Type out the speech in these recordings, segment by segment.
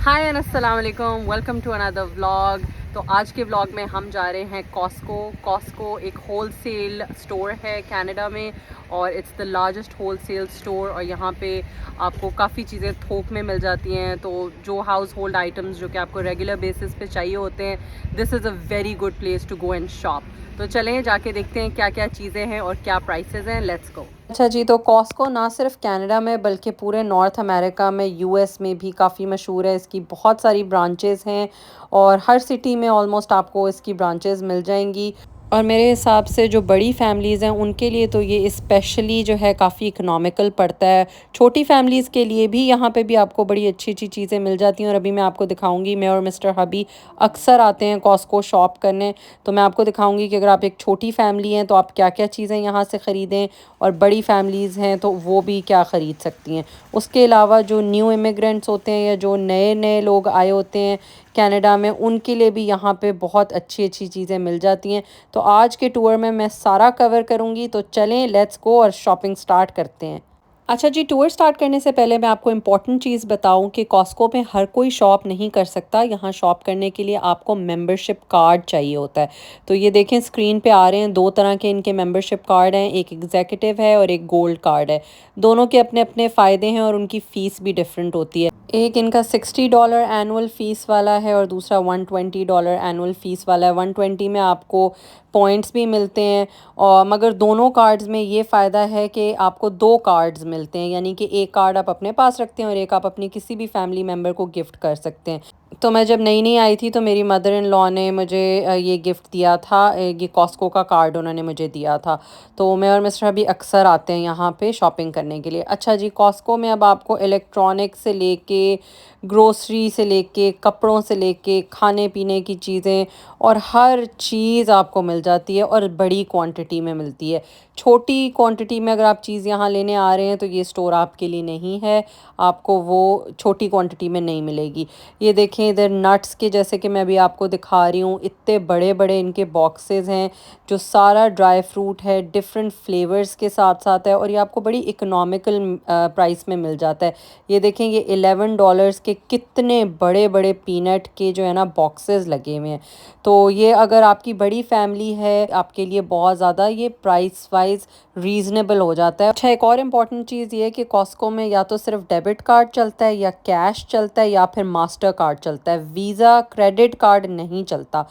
हाय and अस्सलाम वालेकुम, welcome to another vlog. तो आज के व्लॉग में हम जा रहे हैं कॉस्को एक होल सेल स्टोर है कनाडा में, और it's the largest wholesale store. और यहाँ पे आपको काफ़ी चीज़ें थोक में मिल जाती हैं। तो जो हाउस होल्ड आइटम्स जो कि आपको रेगुलर बेसिस पे चाहिए होते हैं, this is a very good place to go and shop. तो चलें जाके देखते हैं क्या क्या चीज़ें हैं और क्या प्राइसेस हैं। Let's go. अच्छा जी, तो कॉस्को ना सिर्फ कनाडा में बल्कि पूरे नॉर्थ अमेरिका में, यूएस में भी काफ़ी मशहूर है। इसकी बहुत सारी ब्रांचेस हैं और हर सिटी में ऑलमोस्ट आपको इसकी ब्रांचेस मिल जाएंगी। और मेरे हिसाब से जो बड़ी फैमिलीज़ हैं उनके लिए तो ये स्पेशली जो है काफ़ी इकोनॉमिकल पड़ता है। छोटी फैमिलीज़ के लिए भी यहाँ पे भी आपको बड़ी अच्छी अच्छी चीज़ें मिल जाती हैं। और अभी मैं आपको दिखाऊंगी, मैं और मिस्टर हबी अक्सर आते हैं कॉस्को शॉप करने, तो मैं आपको दिखाऊंगी कि अगर आप एक छोटी फैमिली हैं तो आप क्या क्या चीज़ें यहाँ से ख़रीदें, और बड़ी फैमिलीज़ हैं तो वो भी क्या ख़रीद सकती हैं। उसके अलावा जो न्यू इमिग्रेंट्स होते हैं या जो नए नए लोग आए होते हैं कनाडा में, उनके लिए भी यहाँ पे बहुत अच्छी अच्छी चीज़ें मिल जाती हैं। तो आज के टूर में मैं सारा कवर करूँगी, तो चलें लेट्स गो और शॉपिंग स्टार्ट करते हैं। अच्छा जी, टूर स्टार्ट करने से पहले मैं आपको इम्पॉर्टेंट चीज़ बताऊं कि कॉस्को में हर कोई शॉप नहीं कर सकता। यहाँ शॉप करने के लिए आपको मेंबरशिप कार्ड चाहिए होता है। तो ये देखें स्क्रीन पे आ रहे हैं, दो तरह के इनके मेंबरशिप कार्ड हैं, एक एग्जीक्यूटिव है और एक गोल्ड कार्ड है। दोनों के अपने अपने फ़ायदे हैं और उनकी फ़ीस भी डिफरेंट होती है। एक इनका $60 एनुअल फ़ीस वाला है और दूसरा $120 एनुअल फ़ीस वाला है। 120 में आपको पॉइंट्स भी मिलते हैं, और मगर दोनों कार्ड्स में ये फ़ायदा है कि आपको दो कार्ड्स मिलते हैं, यानी कि एक कार्ड आप अपने पास रखते हैं और एक आप अपनी किसी भी फैमिली मेम्बर को गिफ्ट कर सकते हैं। तो मैं जब नई नई आई थी तो मेरी मदर इन लॉ ने मुझे ये गिफ्ट दिया था, ये कॉस्को का कार्ड उन्होंने मुझे दिया था। तो मैं और मिस्टर भी अक्सर आते हैं यहाँ पे शॉपिंग करने के लिए। अच्छा जी, कॉस्को में अब आपको इलेक्ट्रॉनिक से लेके ग्रोसरी से लेके कपड़ों से लेके खाने पीने की चीज़ें और हर चीज़ आपको मिल जाती है, और बड़ी क्वांटिटी में मिलती है। छोटी क्वांटिटी में अगर आप चीज़ यहाँ लेने आ रहे हैं तो ये स्टोर आपके लिए नहीं है, आपको वो छोटी क्वांटिटी में नहीं मिलेगी। ये देखें इधर नट्स के, जैसे कि मैं अभी आपको दिखा रही हूँ, इतने बड़े बड़े इनके बॉक्सेस हैं जो सारा ड्राई फ्रूट है, डिफरेंट फ्लेवर्स के साथ साथ है, और ये आपको बड़ी इकोनॉमिकल प्राइस में मिल जाता है। ये देखें ये $11 के कितने बड़े बड़े पीनट के जो है ना बॉक्सेस लगे हुए हैं। तो ये अगर आपकी बड़ी फैमिली है आपके लिए बहुत ज़्यादा ये प्राइस वाइज रीज़नेबल हो जाता है। अच्छा, एक और इम्पॉर्टेंट चीज़ ये है कि कॉस्को में या तो सिर्फ डेबिट कार्ड चलता है या कैश चलता है या फिर मास्टर कार्ड चलता है, वीज़ा क्रेडिट कार्ड नहीं चलता।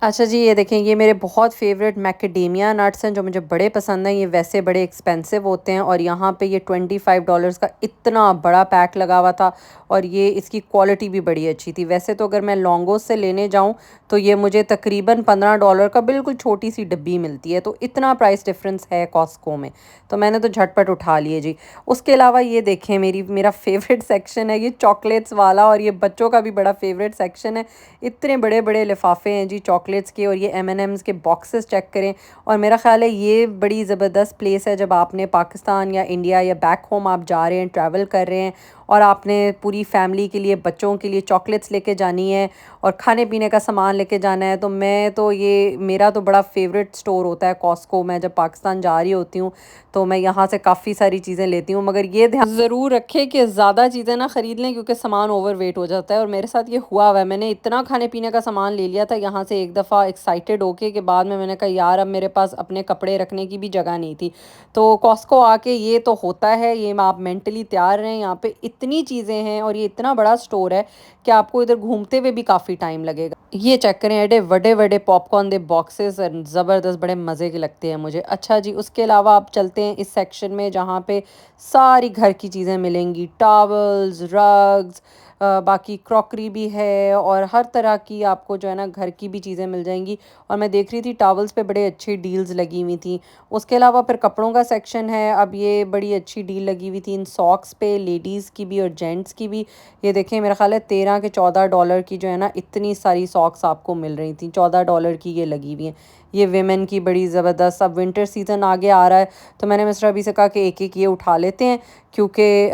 अच्छा जी, ये देखें ये मेरे बहुत फेवरेट मैकेडेमिया नट्स हैं जो मुझे बड़े पसंद हैं। ये वैसे बड़े एक्सपेंसिव होते हैं, और यहाँ पे ये $25 का इतना बड़ा पैक लगा हुआ था, और ये इसकी क्वालिटी भी बड़ी अच्छी थी। वैसे तो अगर मैं लॉन्गोस से लेने जाऊँ तो ये मुझे तकरीबन $15 का बिल्कुल छोटी सी डब्बी मिलती है। तो इतना प्राइस डिफरेंस है कॉस्को में, तो मैंने तो झटपट उठा लिए जी। उसके अलावा ये देखें मेरा फेवरेट सेक्शन है ये चॉकलेट्स वाला, और ये बच्चों का भी बड़ा फेवरेट सेक्शन है। इतने बड़े बड़े लिफाफे हैं जी चॉकलेट्स के, और ये M&M's के बॉक्सेस चेक करें। और मेरा ख्याल है ये बड़ी ज़बरदस्त प्लेस है जब आपने पाकिस्तान या इंडिया या बैक होम आप जा रहे हैं, ट्रैवल कर रहे हैं, और आपने पूरी फैमिली के लिए, बच्चों के लिए चॉकलेट्स लेके जानी है और खाने पीने का सामान लेके जाना है। तो मैं तो ये मेरा तो बड़ा फेवरेट स्टोर होता है कॉस्को। मैं जब पाकिस्तान जा रही होती हूँ तो मैं यहाँ से काफ़ी सारी चीज़ें लेती हूँ, मगर ये ध्यान ज़रूर रखें कि ज़्यादा चीज़ें ना ख़रीद लें क्योंकि सामान ओवर वेट हो जाता है। और मेरे साथ ये हुआ है, मैंने इतना खाने पीने का सामान ले लिया था यहाँ से एक दफ़ा एक्साइटेड होके, के बाद में मैंने कहा यार अब मेरे पास अपने कपड़े रखने की भी जगह नहीं थी। तो कॉस्को आके ये तो होता है, ये आप मेंटली तैयार रहें। यहाँ पे इतनी चीज़ें हैं और ये इतना बड़ा स्टोर है कि आपको इधर घूमते हुए भी काफ़ी टाइम लगेगा। ये चेक करें, एडे बड़े बड़े पॉपकॉर्न दे बॉक्सेस, ज़बरदस्त बड़े मज़े के लगते हैं मुझे। अच्छा जी, उसके अलावा आप चलते हैं इस सेक्शन में जहाँ पे सारी घर की चीज़ें मिलेंगी, टॉवल्स, रग्स, बाकी क्रॉकरी भी है, और हर तरह की आपको जो है ना घर की भी चीज़ें मिल जाएंगी। और मैं देख रही थी टॉवल्स पे बड़े अच्छी डील्स लगी हुई थी। उसके अलावा फिर कपड़ों का सेक्शन है, अब ये बड़ी अच्छी डील लगी हुई थी इन सॉक्स पे, लेडीज़ की भी और जेंट्स की भी। ये देखें मेरा ख्याल है 13 के $14 की जो है ना इतनी सारी सॉक्स आपको मिल रही थी, $14 की ये लगी हुई हैं। ये वेमेन की बड़ी ज़बरदस्त, अब विंटर सीज़न आगे आ रहा है तो मैंने मिस्टर अभी से कहा कि एक एक ये उठा लेते हैं, क्योंकि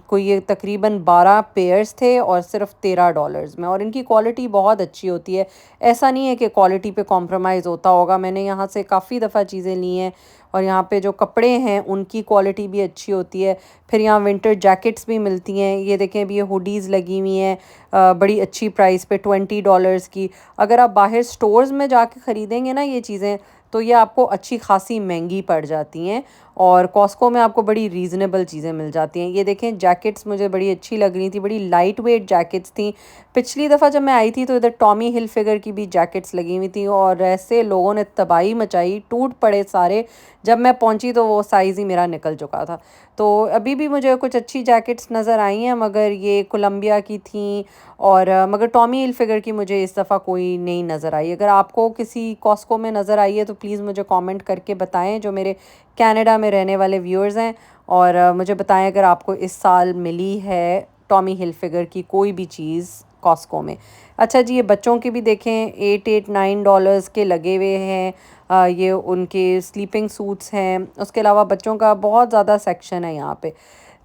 कोई ये तकरीबन 12 पेयर्स थे और सिर्फ $13 में, और इनकी क्वालिटी बहुत अच्छी होती है। ऐसा नहीं है कि क्वालिटी पे कॉम्प्रोमाइज़ होता होगा, मैंने यहाँ से काफ़ी दफ़ा चीज़ें ली हैं और यहाँ पे जो कपड़े हैं उनकी क्वालिटी भी अच्छी होती है। फिर यहाँ विंटर जैकेट्स भी मिलती हैं। ये देखें अभी ये हुडीज़ लगी हुई हैं बड़ी अच्छी प्राइस पे $20 की। अगर आप बाहर स्टोर्स में जाके ख़रीदेंगे ना ये चीज़ें तो ये आपको अच्छी खासी महंगी पड़ जाती हैं, और कॉस्को में आपको बड़ी रीज़नेबल चीज़ें मिल जाती हैं। ये देखें जैकेट्स मुझे बड़ी अच्छी लग रही थी, बड़ी लाइट वेट जैकेट्स थी। पिछली दफ़ा जब मैं आई थी तो इधर टॉमी हिलफिगर की भी जैकेट्स लगी हुई थी और ऐसे लोगों ने तबाही मचाई, टूट पड़े सारे। जब मैं पहुंची तो वो साइज़ ही मेरा निकल चुका था। तो अभी भी मुझे कुछ अच्छी जैकेट्स नज़र आई हैं, मगर ये कोलंबिया की थी और मगर टॉमी हिलफिगर की मुझे इस दफ़ा कोई नहीं नज़र आई। अगर आपको किसी कॉस्को में नज़र आई है तो प्लीज़ मुझे कमेंट करके बताएं, जो मेरे कनाडा में रहने वाले व्यूअर्स हैं, और मुझे बताएं अगर आपको इस साल मिली है टॉमी हिलफिगर की कोई भी चीज़ कॉस्को में। अच्छा जी, ये बच्चों के भी देखें $8-9 के लगे हुए हैं। ये उनके स्लीपिंग सूट्स हैं। उसके अलावा बच्चों का बहुत ज़्यादा सेक्शन है यहाँ पे।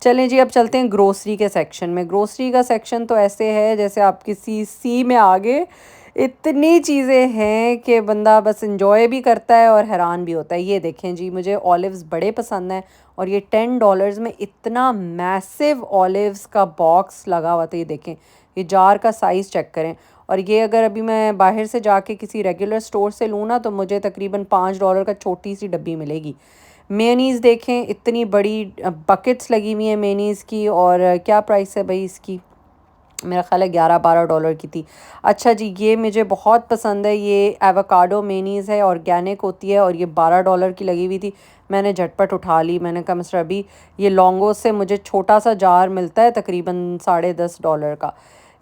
चलें जी, अब चलते हैं ग्रोसरी के सेक्शन में। ग्रोसरी का सेक्शन तो ऐसे है जैसे आप किसी सी में आ गए। इतनी चीज़ें हैं कि बंदा बस इंजॉय भी करता है और हैरान भी होता है। ये देखें जी, मुझे ऑलिव्स बड़े पसंद हैं और ये $10 में इतना मैसिव ऑलिव्स का बॉक्स लगा हुआ था। ये देखें, ये जार का साइज़ चेक करें। और ये अगर अभी मैं बाहर से जाके किसी रेगुलर स्टोर से लूँ ना तो मुझे तकरीबन $5 का छोटी सी डब्बी मिलेगी। मेयोनीज़ देखें, इतनी बड़ी बकेट्स लगी हुई हैं मेयोनीज़ की, और क्या प्राइस है भाई इसकी, मेरा ख़्याल है $11-12 की थी। अच्छा जी, ये मुझे बहुत पसंद है। ये एवोकाडो मेयोनीज़ है, ऑर्गेनिक होती है और ये $12 की लगी हुई थी। मैंने झटपट उठा ली। मैंने कहा मिस्टर अभी ये लॉन्गो से मुझे छोटा सा जार मिलता है तकरीबन $10.5 का।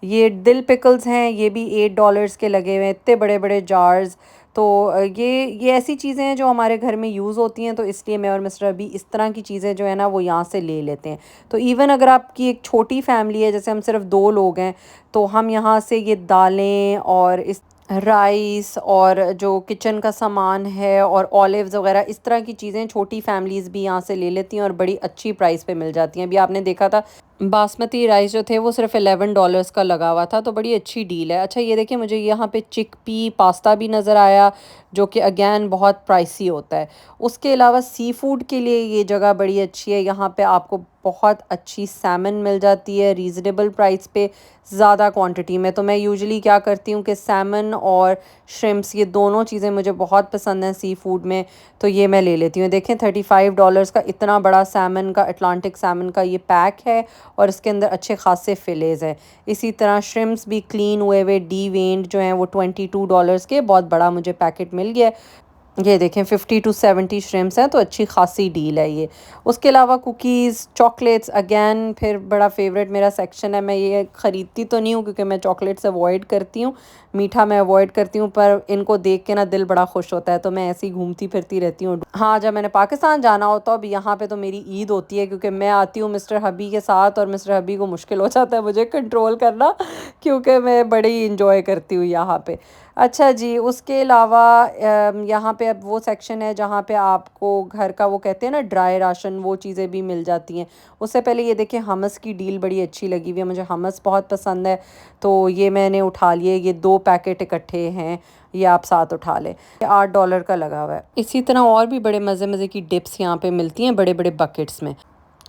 ये दिल पिकल्स हैं, ये भी $8 के लगे हुए हैं, इतने बड़े बड़े जार्स। तो ये ऐसी चीज़ें हैं जो हमारे घर में यूज़ होती हैं, तो इसलिए मैं और मिस्टर अभी इस तरह की चीज़ें जो है ना वो यहाँ से ले लेते हैं। तो इवन अगर आपकी एक छोटी फैमिली है, जैसे हम सिर्फ 2 लोग हैं, तो हम यहाँ से ये दालें और इस राइस और जो किचन का सामान है और ऑलिव्स वगैरह इस तरह की चीज़ें छोटी फैमिलीज़ भी यहाँ से ले लेती हैं और बड़ी अच्छी प्राइस पे मिल जाती हैं। अभी आपने देखा था बासमती राइस जो थे वो सिर्फ $11 का लगा हुआ था, तो बड़ी अच्छी डील है। अच्छा ये देखिए, मुझे यहाँ पे चिकपी पास्ता भी नज़र आया जो कि अगेन बहुत प्राइसी होता है। उसके अलावा सी फूड के लिए ये जगह बड़ी अच्छी है। यहाँ पे आपको बहुत अच्छी सैमन मिल जाती है रीज़नेबल प्राइस पे, ज़्यादा क्वांटिटी में। तो मैं यूजुअली क्या करती हूँ कि सैमन और श्रिम्प्स ये दोनों चीज़ें मुझे बहुत पसंद हैं सी फूड में, तो ये मैं ले लेती हूँ। देखें $35 का इतना बड़ा सैमन का, अटलांटिक सैमन का ये पैक है और इसके अंदर अच्छे खासे फिलेज हैं। इसी तरह श्रिम्प्स भी क्लीन हुए हुए डी वेंड जो हैं वो $22 के बहुत बड़ा मुझे पैकेट मिल गया। ये देखें 50 to 70 श्रिम्प्स हैं, तो अच्छी खासी डील है ये। उसके अलावा कुकीज़, चॉकलेट्स, अगेन फिर बड़ा फेवरेट मेरा सेक्शन है। मैं ये ख़रीदती तो नहीं हूँ क्योंकि मैं चॉकलेट्स अवॉइड करती हूँ, मीठा मैं अवॉइड करती हूँ, पर इनको देख के ना दिल बड़ा खुश होता है, तो मैं ऐसे ही घूमती फिरती रहती हूँ। हाँ, जब मैंने पाकिस्तान जाना होता है अब यहाँ पे तो मेरी ईद होती है, क्योंकि मैं आती हूँ मिस्टर हबी के साथ और मिस्टर हबी को मुश्किल हो जाता है मुझे कंट्रोल करना, क्योंकि मैं बड़ी इंजॉय करती हूँ यहाँ पे। अच्छा जी, उसके अलावा यहाँ पे अब वो सेक्शन है जहाँ पे आपको घर का वो कहते हैं ना ड्राई राशन, वो चीज़ें भी मिल जाती हैं। उससे पहले ये देखिए हमस की डील बड़ी अच्छी लगी हुई है, मुझे हमस बहुत पसंद है, तो ये मैंने उठा लिए। ये 2 पैकेट इकट्ठे हैं, ये आप साथ उठा लें। ये $8 का लगा हुआ है। इसी तरह और भी बड़े मज़े मज़े की डिप्स यहाँ पे मिलती हैं बड़े बड़े बकेट्स में।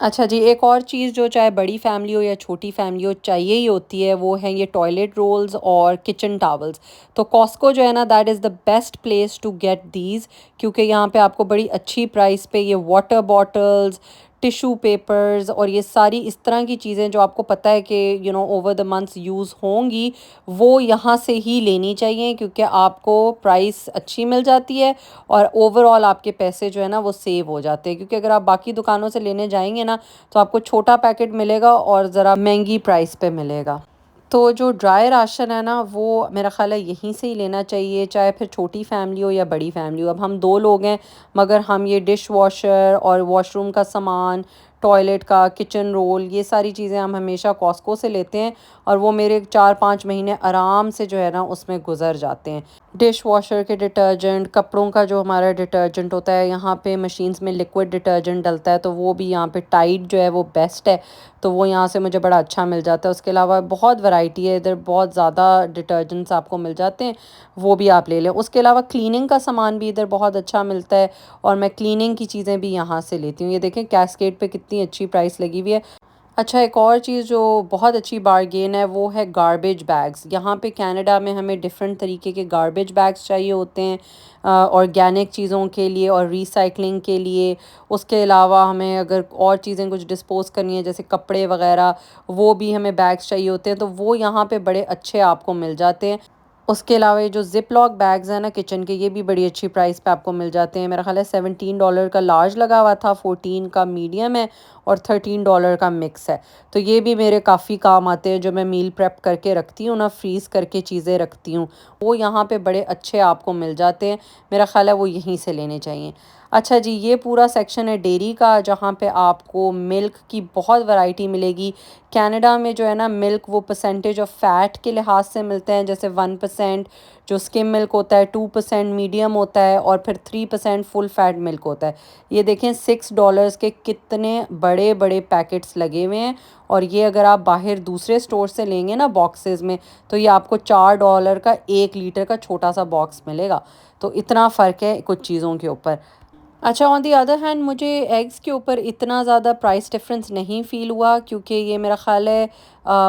अच्छा जी, एक और चीज़ जो चाहे बड़ी फैमिली हो या छोटी फैमिली हो चाहिए ही होती है, वो है ये टॉयलेट रोल्स और किचन टॉवल्स। तो कॉस्को जो है ना, that is the best place to get these, क्योंकि यहाँ पे आपको बड़ी अच्छी प्राइस पे ये वाटर बॉटल्स, टिशू पेपर्स और ये सारी इस तरह की चीज़ें जो आपको पता है कि ओवर द मंथ्स यूज़ होंगी, वो यहाँ से ही लेनी चाहिए, क्योंकि आपको प्राइस अच्छी मिल जाती है और ओवरऑल आपके पैसे जो है ना वो सेव हो जाते हैं। क्योंकि अगर आप बाकी दुकानों से लेने जाएंगे ना तो आपको छोटा पैकेट मिलेगा और ज़रा महंगी प्राइस पे मिलेगा। तो जो ड्राई राशन है ना वो मेरा ख़्याल है यहीं से ही लेना चाहिए, चाहे फिर छोटी फैमिली हो या बड़ी फैमिली हो। अब हम 2 लोग हैं, मगर हम ये डिश वॉशर और वॉशरूम का सामान, टॉयलेट का, किचन रोल, ये सारी चीज़ें हम हमेशा कॉस्को से लेते हैं और वो मेरे 4-5 महीने आराम से जो है ना उसमें गुजर जाते हैं। डिश वॉशर के डिटर्जेंट, कपड़ों का जो हमारा डिटर्जेंट होता है, यहाँ पे मशीन्स में लिक्विड डिटर्जेंट डलता है, तो वो भी यहाँ पे टाइड जो है वो बेस्ट है, तो वो यहाँ से मुझे बड़ा अच्छा मिल जाता है। उसके अलावा बहुत वैरायटी है इधर, बहुत ज़्यादा डिटर्जेंट्स आपको मिल जाते हैं, वो भी आप ले लें। उसके अलावा क्लीनिंग का सामान भी इधर बहुत अच्छा मिलता है और मैं क्लीनिंग की चीज़ें भी यहाँ से लेती हूँ। ये देखें कैस्केड पे कितनी अच्छी प्राइस लगी हुई है। अच्छा, एक और चीज़ जो बहुत अच्छी बार्गेन है वो है गार्बेज बैग्स। यहाँ पे कनाडा में हमें डिफरेंट तरीके के गार्बेज बैग्स चाहिए होते हैं ऑर्गेनिक चीज़ों के लिए और रिसाइकलिंग के लिए। उसके अलावा हमें अगर और चीज़ें कुछ डिस्पोज़ करनी है जैसे कपड़े वगैरह, वो भी हमें बैग्स चाहिए होते हैं, तो वो यहाँ पे बड़े अच्छे आपको मिल जाते हैं। उसके अलावा ये जो ज़िप लॉक बैग्स हैं ना किचन के, ये भी बड़ी अच्छी प्राइस पे आपको मिल जाते हैं। मेरा ख़्याल है $17 का लार्ज लगा हुआ था, 14 का मीडियम है और $13 का मिक्स है। तो ये भी मेरे काफ़ी काम आते हैं, जो मैं मील प्रेप करके रखती हूँ ना, फ्रीज़ करके चीज़ें रखती हूँ, वो यहाँ पे बड़े अच्छे आपको मिल जाते हैं। मेरा ख़्याल है वो यहीं से लेने चाहिए। अच्छा जी, ये पूरा सेक्शन है डेयरी का, जहाँ पे आपको मिल्क की बहुत वैरायटी मिलेगी। कनाडा में जो है ना मिल्क वो परसेंटेज ऑफ फ़ैट के लिहाज से मिलते हैं, जैसे 1% जो स्किम मिल्क होता है, 2% मीडियम होता है और फिर 3% फुल फैट मिल्क होता है। ये देखें $6 के कितने बड़े बड़े पैकेट्स लगे हुए हैं, और ये अगर आप बाहर दूसरे स्टोर से लेंगे ना बॉक्सेस में, तो ये आपको $4 का 1 लीटर का छोटा सा बॉक्स मिलेगा। तो इतना फ़र्क है कुछ चीज़ों के ऊपर। अच्छा, ऑन दी अदर हैंड मुझे एग्स के ऊपर इतना ज़्यादा प्राइस डिफरेंस नहीं फ़ील हुआ, क्योंकि ये मेरा ख़्याल है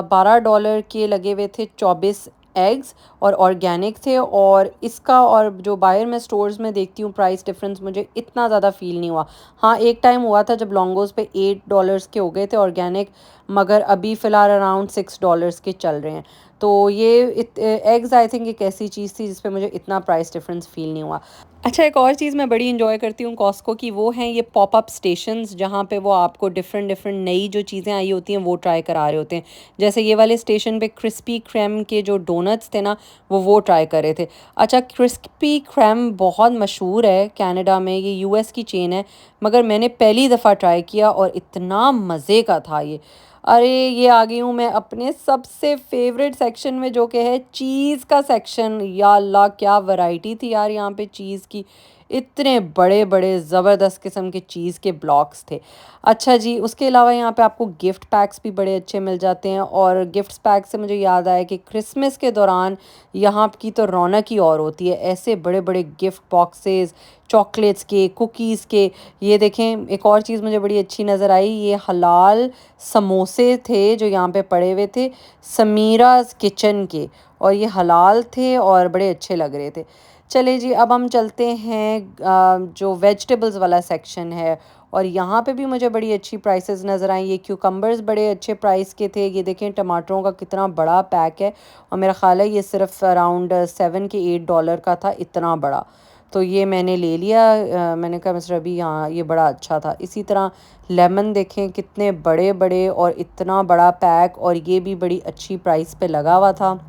$12 के लगे हुए थे 24 एग्स और ऑर्गेनिक थे, और इसका और जो बाहर मैं स्टोर्स में देखती हूँ प्राइस डिफरेंस मुझे इतना ज़्यादा फ़ील नहीं हुआ। हाँ, एक टाइम हुआ था जब लॉन्गोस पे $8 के हो गए थे ऑर्गेनिक, मगर अभी फ़िलहाल अराउंड $6 के चल रहे हैं। तो ये एग्स आई थिंक एक ऐसी चीज़ थी जिस पे मुझे इतना प्राइस डिफरेंस फ़ील नहीं हुआ। अच्छा, एक और चीज़ मैं बड़ी इन्जॉय करती हूँ कॉस्को की, वो हैं ये पॉपअप स्टेशंस, जहाँ पे वो आपको डिफरेंट डिफरेंट नई जो चीज़ें आई होती हैं वो ट्राई करा रहे होते हैं। जैसे ये वाले स्टेशन पे क्रिस्पी क्रैम के जो डोनट्स थे ना, वो ट्राई कर रहे थे। अच्छा, क्रिस्पी क्रैम बहुत मशहूर है कनाडा में, ये यूएस की चेन है, मगर मैंने पहली दफ़ा ट्राई किया और इतना मज़े का था ये। अरे, ये आ गई हूँ मैं अपने सबसे फेवरेट सेक्शन में, जो कि है चीज़ का सेक्शन। या अल्लाह, क्या वैरायटी थी यार यहाँ पे चीज़ की। इतने बड़े बड़े ज़बरदस्त किस्म के चीज़ के ब्लॉक्स थे। अच्छा जी, उसके अलावा यहाँ पे आपको गिफ्ट पैक्स भी बड़े अच्छे मिल जाते हैं, और गिफ्ट पैक से मुझे याद आया कि क्रिसमस के दौरान यहाँ की तो रौनक ही और होती है। ऐसे बड़े बड़े गिफ्ट बॉक्सेस, चॉकलेट्स के, कुकीज़ के। ये देखें, एक और चीज़ मुझे बड़ी अच्छी नज़र आई, ये हलाल समोसे थे जो यहाँ पे पड़े हुए थे, समीराज़ किचन के, और ये हलाल थे और बड़े अच्छे लग रहे थे। चले जी, अब हम चलते हैं जो वेजिटेबल्स वाला सेक्शन है, और यहाँ पे भी मुझे बड़ी अच्छी प्राइसेस नज़र आई। ये क्यूकम्बर्स बड़े अच्छे प्राइस के थे। ये देखें टमाटरों का कितना बड़ा पैक है, और मेरा ख़्याल है ये सिर्फ अराउंड 7 के $8 का था, इतना बड़ा। तो ये मैंने ले लिया। मैंने कहा मिस्टर अभी, हाँ ये बड़ा अच्छा था। इसी तरह लेमन देखें कितने बड़े बड़े और इतना बड़ा पैक, और ये भी बड़ी अच्छी प्राइस पे लगा हुआ था।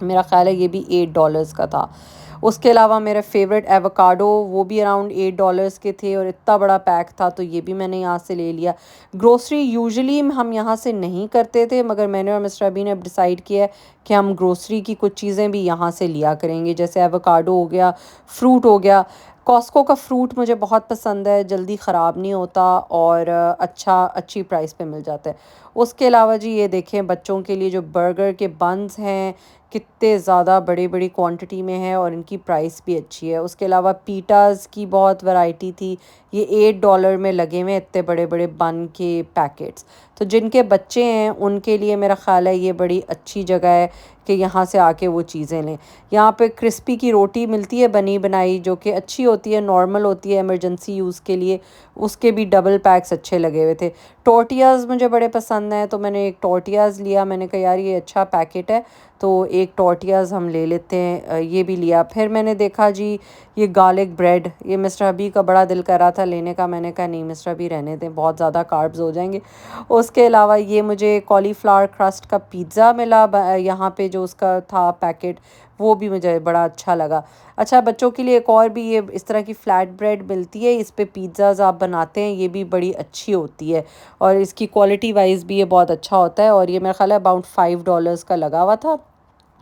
मेरा ख़्याल है ये भी $8 का था। उसके अलावा मेरे फेवरेट एवोकाडो, वो भी अराउंड $8 के थे और इतना बड़ा पैक था, तो ये भी मैंने यहाँ से ले लिया। ग्रोसरी यूजुअली हम यहाँ से नहीं करते थे, मगर मैंने और मिस्टर अभी ने अब डिसाइड किया है कि हम ग्रोसरी की कुछ चीज़ें भी यहाँ से लिया करेंगे, जैसे एवोकाडो हो गया, फ्रूट हो गया। कॉस्को का फ्रूट मुझे बहुत पसंद है, जल्दी ख़राब नहीं होता और अच्छी प्राइस पे मिल जाता है। उसके अलावा जी, ये देखें बच्चों के लिए जो बर्गर के बन्स हैं, कितने ज़्यादा बड़ी बड़ी क्वांटिटी में है और इनकी प्राइस भी अच्छी है। उसके अलावा पीटाज़ की बहुत वैरायटी थी। ये $8 में लगे हुए इतने बड़े बड़े बन के पैकेट्स। तो जिनके बच्चे हैं उनके लिए मेरा ख़्याल है ये बड़ी अच्छी जगह है कि यहाँ से आके वो चीज़ें लें। यहाँ पे क्रिस्पी की रोटी मिलती है बनी बनाई, जो कि अच्छी होती है, नॉर्मल होती है इमरजेंसी यूज़ के लिए। उसके भी डबल पैक्स अच्छे लगे हुए थे। टोर्टियाज़ मुझे बड़े पसंद हैं, तो मैंने एक टोर्टियाज़ लिया। मैंने कहा यार ये अच्छा पैकेट है, तो एक टॉर्टियाज़ हम ले लेते हैं, ये भी लिया। फिर मैंने देखा जी ये गार्लिक ब्रेड, ये मिस्टर अभी का बड़ा दिल कर रहा था लेने का, मैंने कहा नहीं मिस्टर अभी रहने दें, बहुत ज़्यादा कार्ब्स हो जाएंगे। उसके अलावा ये मुझे कॉलीफ्लावर क्रस्ट का पिज़्ज़ा मिला यहाँ पे, जो उसका था पैकेट, वो भी मुझे बड़ा अच्छा लगा। अच्छा, बच्चों के लिए एक और भी ये इस तरह की फ़्लैट ब्रेड मिलती है, इस पे पिज़्ज़ाज़ आप बनाते हैं, ये भी बड़ी अच्छी होती है और इसकी क्वालिटी वाइज़ भी ये बहुत अच्छा होता है। और ये मेरा ख़्याल है अबाउट $5 का लगा हुआ था,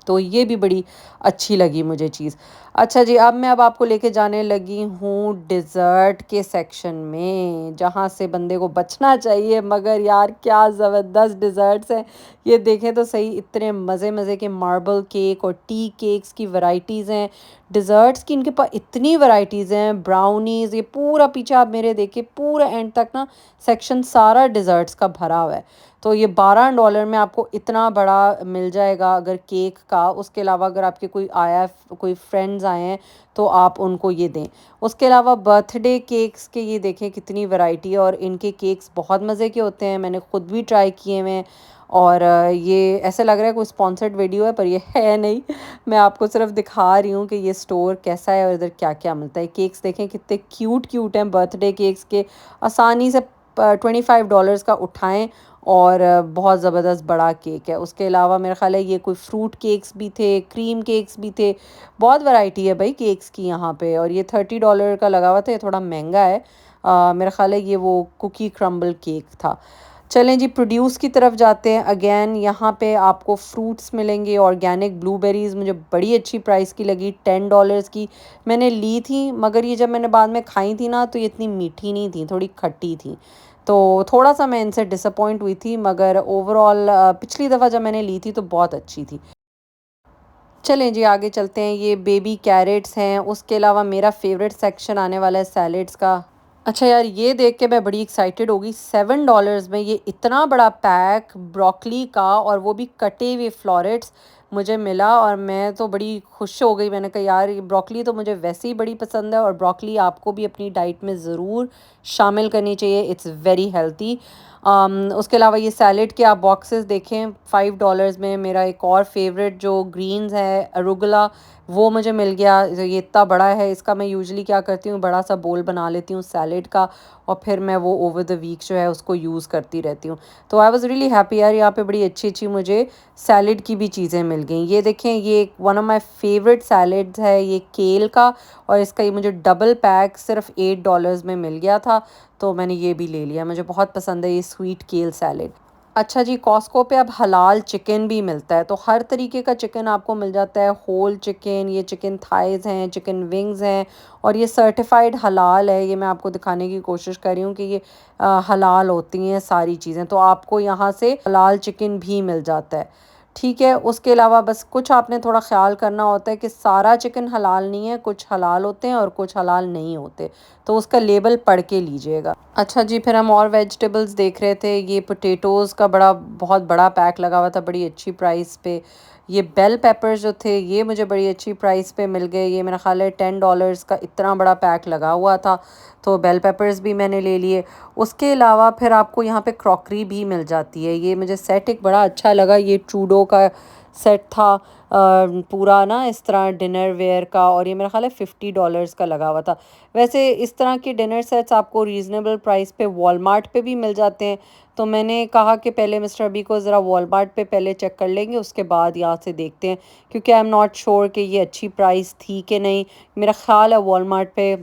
तो ये भी बड़ी अच्छी लगी मुझे चीज़। अच्छा जी, अब आपको लेके जाने लगी हूँ डिज़र्ट के सेक्शन में, जहाँ से बंदे को बचना चाहिए, मगर यार क्या ज़बरदस्त डिज़र्ट्स हैं। ये देखें तो सही, इतने मज़े मज़े के मार्बल केक और टी केक्स की वैराइटीज़ हैं। डिज़र्ट्स की इनके पास इतनी वैराइटीज़ हैं, ब्राउनीज़, ये पूरा पीछे आप मेरे देखिए पूरा एंड तक ना सेक्शन सारा डिज़र्ट्स का भरा हुआ है। तो ये $12 में आपको इतना बड़ा मिल जाएगा अगर केक का। उसके अलावा अगर आपके कोई आया है, कोई फ्रेंड्स आए हैं, तो आप उनको ये दें। उसके अलावा बर्थडे केक्स के ये देखें कितनी वैरायटी है, और इनके केक्स बहुत मज़े के होते हैं, मैंने ख़ुद भी ट्राई किए हुए हैं। और ये ऐसे लग रहा है कोई स्पॉन्सर्ड वीडियो है, पर ये है नहीं। मैं आपको सिर्फ दिखा रही हूँ कि ये स्टोर कैसा है और इधर क्या क्या मिलता है। केक्स देखें कितने क्यूट क्यूट हैं बर्थडे केक्स के, आसानी से $25 का उठाएं, और बहुत ज़बरदस्त बड़ा केक है। उसके अलावा मेरा ख़्याल है ये कोई फ्रूट केक्स भी थे, क्रीम केक्स भी थे, बहुत वैरायटी है भाई केक्स की यहाँ पे। और ये $30 का लगा हुआ था, ये थोड़ा महंगा है। मेरा ख़्याल है ये वो कुकी क्रम्बल केक था। चलें जी, प्रोड्यूस की तरफ जाते हैं। अगेन यहाँ पे आपको फ्रूट्स मिलेंगे, ऑर्गेनिक ब्लूबेरीज़ मुझे बड़ी अच्छी प्राइस की लगी, $10 की मैंने ली थी, मगर ये जब मैंने बाद में खाई थी ना, तो ये इतनी मीठी नहीं थी, थोड़ी खट्टी थी, तो थोड़ा सा मैं इनसे डिसअपॉइंट हुई थी। मगर ओवरऑल पिछली दफ़ा जब मैंने ली थी तो बहुत अच्छी थी। चलें जी, आगे चलते हैं। ये बेबी कैरेट्स हैं। उसके अलावा मेरा फेवरेट सेक्शन आने वाला है सैलेड्स का। अच्छा यार, ये देख के मैं बड़ी एक्साइटेड हो गई, $7 में ये इतना बड़ा पैक ब्रोकली का, और वो भी कटे हुए फ्लोरेट्स मुझे मिला, और मैं तो बड़ी खुश हो गई। मैंने कहा यार, ये ब्रोकली तो मुझे वैसे ही बड़ी पसंद है, और ब्रोकली आपको भी अपनी डाइट में ज़रूर शामिल करनी चाहिए, इट्स वेरी हेल्थी। उसके अलावा ये सैलेड के आप बॉक्सेस देखें, $5 में। मेरा एक और फेवरेट जो ग्रीन्स है अरुगला, वो मुझे मिल गया। ये इतना बड़ा है, इसका मैं यूजुअली क्या करती हूँ, बड़ा सा बोल बना लेती हूँ सैलेड का, और फिर मैं वो ओवर द वीक जो है उसको यूज़ करती रहती हूँ। तो आई वाज़ रियली हैप्पी यार, यहाँ पे बड़ी अच्छी अच्छी मुझे सैलेड की भी चीज़ें मिल गई। ये देखें, ये one of my favourite salads है, ये केल का, और इसका ये मुझे डबल पैक सिर्फ $8 में मिल गया था, तो मैंने ये भी ले लिया। मुझे बहुत पसंद है ये स्वीट केल सैलेड। अच्छा जी, कॉस्को पे अब हलाल चिकन भी मिलता है, तो हर तरीके का चिकन आपको मिल जाता है। होल चिकन, ये चिकन थाइज़ हैं, चिकन विंग्स हैं, और ये सर्टिफाइड हलाल है। ये मैं आपको दिखाने की कोशिश कर रही हूँ कि ये हलाल होती हैं सारी चीज़ें, तो आपको यहाँ से हलाल चिकन भी मिल जाता है। ठीक है, उसके अलावा बस कुछ आपने थोड़ा ख़्याल करना होता है कि सारा चिकन हलाल नहीं है, कुछ हलाल होते हैं और कुछ हलाल नहीं होते, तो उसका लेबल पढ़ के लीजिएगा। अच्छा जी, फिर हम और वेजिटेबल्स देख रहे थे। ये पोटैटोज़ का बहुत बड़ा पैक लगा हुआ था बड़ी अच्छी प्राइस पे। ये बेल पेपर्स जो थे, ये मुझे बड़ी अच्छी प्राइस पे मिल गए। ये मेरा ख़्याल है $10 का इतना बड़ा पैक लगा हुआ था, तो बेल पेपर्स भी मैंने ले लिए। उसके अलावा फिर आपको यहाँ पे क्रॉकरी भी मिल जाती है। ये मुझे सेट एक बड़ा अच्छा लगा, ये ट्रूडो का सेट था, पूरा ना इस तरह डिनर वेयर का, और ये मेरा ख़्याल है $50 का लगा हुआ था। वैसे इस तरह के डिनर सेट्स आपको रीज़नेबल प्राइस पे वॉलमार्ट पे भी मिल जाते हैं, तो मैंने कहा कि पहले मिस्टर अभी को ज़रा वॉलमार्ट पे पहले चेक कर लेंगे, उसके बाद यहाँ से देखते हैं, क्योंकि आई एम नॉट श्योर कि ये अच्छी प्राइस थी कि नहीं। मेरा ख़्याल है वॉलमार्ट पे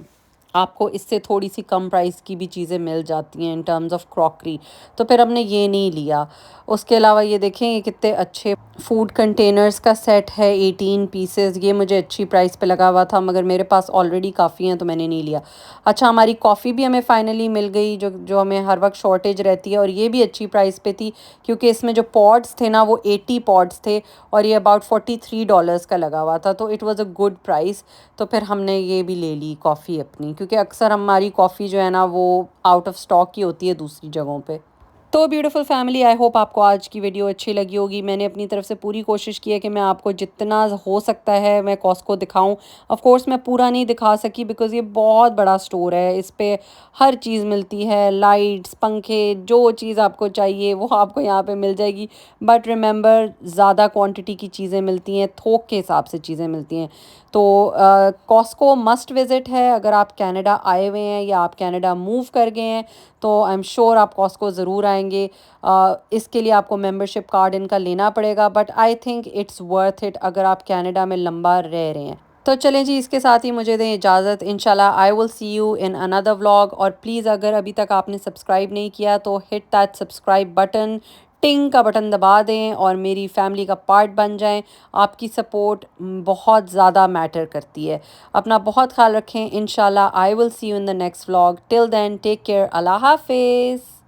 आपको इससे थोड़ी सी कम प्राइस की भी चीज़ें मिल जाती हैं इन टर्म्स ऑफ क्रॉकरी, तो फिर हमने ये नहीं लिया। उसके अलावा ये देखें, ये कितने अच्छे फूड कंटेनर्स का सेट है, 18 पीसेस। ये मुझे अच्छी प्राइस पे लगा हुआ था, मगर मेरे पास ऑलरेडी काफ़ी हैं तो मैंने नहीं लिया। अच्छा, हमारी कॉफ़ी भी हमें फाइनली मिल गई, जो जो हमें हर वक्त शॉर्टेज रहती है, और ये भी अच्छी प्राइस पे थी, क्योंकि इसमें जो पॉड्स थे ना, वो 80 पॉड्स थे, और ये अबाउट $43 का लगा हुआ था, तो it was a good price. तो फिर हमने ये भी ले ली कॉफ़ी अपनी, क्योंकि अक्सर हमारी कॉफ़ी जो है ना, वो आउट ऑफ स्टॉक ही होती है दूसरी जगहों पे। तो ब्यूटीफुल फैमिली, आई होप आपको आज की वीडियो अच्छी लगी होगी। मैंने अपनी तरफ से पूरी कोशिश की है कि मैं आपको जितना हो सकता है मैं कॉस्को दिखाऊं। ऑफ कोर्स मैं पूरा नहीं दिखा सकी बिकॉज़ ये बहुत बड़ा स्टोर है। इस पे हर चीज़ मिलती है, लाइट्स, पंखे, जो चीज़ आपको चाहिए वो आपको यहाँ पे मिल जाएगी। बट रिमेंबर, ज़्यादा क्वांटिटी की चीज़ें मिलती हैं, थोक के हिसाब से चीज़ें मिलती हैं। तो कॉस्को मस्ट विज़िट है अगर आप कनाडा आए हुए हैं या आप कनाडा मूव कर गए हैं, तो आई एम श्योर आप कॉस्को ज़रूर आएंगे। इसके लिए आपको मेंबरशिप कार्ड इनका लेना पड़ेगा, but I think it's worth it अगर आप कनाडा में लंबा रह रहे हैं। तो चलें जी, इसके साथ ही मुझे दें इजाज़त। इंशाल्लाह I will see you in another vlog. और प्लीज़ अगर अभी तक आपने सब्सक्राइब नहीं किया तो हिट दैट सब्सक्राइब बटन, टिंग का बटन दबा दें और मेरी फैमिली का पार्ट बन जाएं। आपकी सपोर्ट बहुत ज़्यादा मैटर करती है। अपना बहुत ख्याल रखें। इंशाल्लाह I will see you in the next vlog. Till then take care. अल्लाह हाफिज़।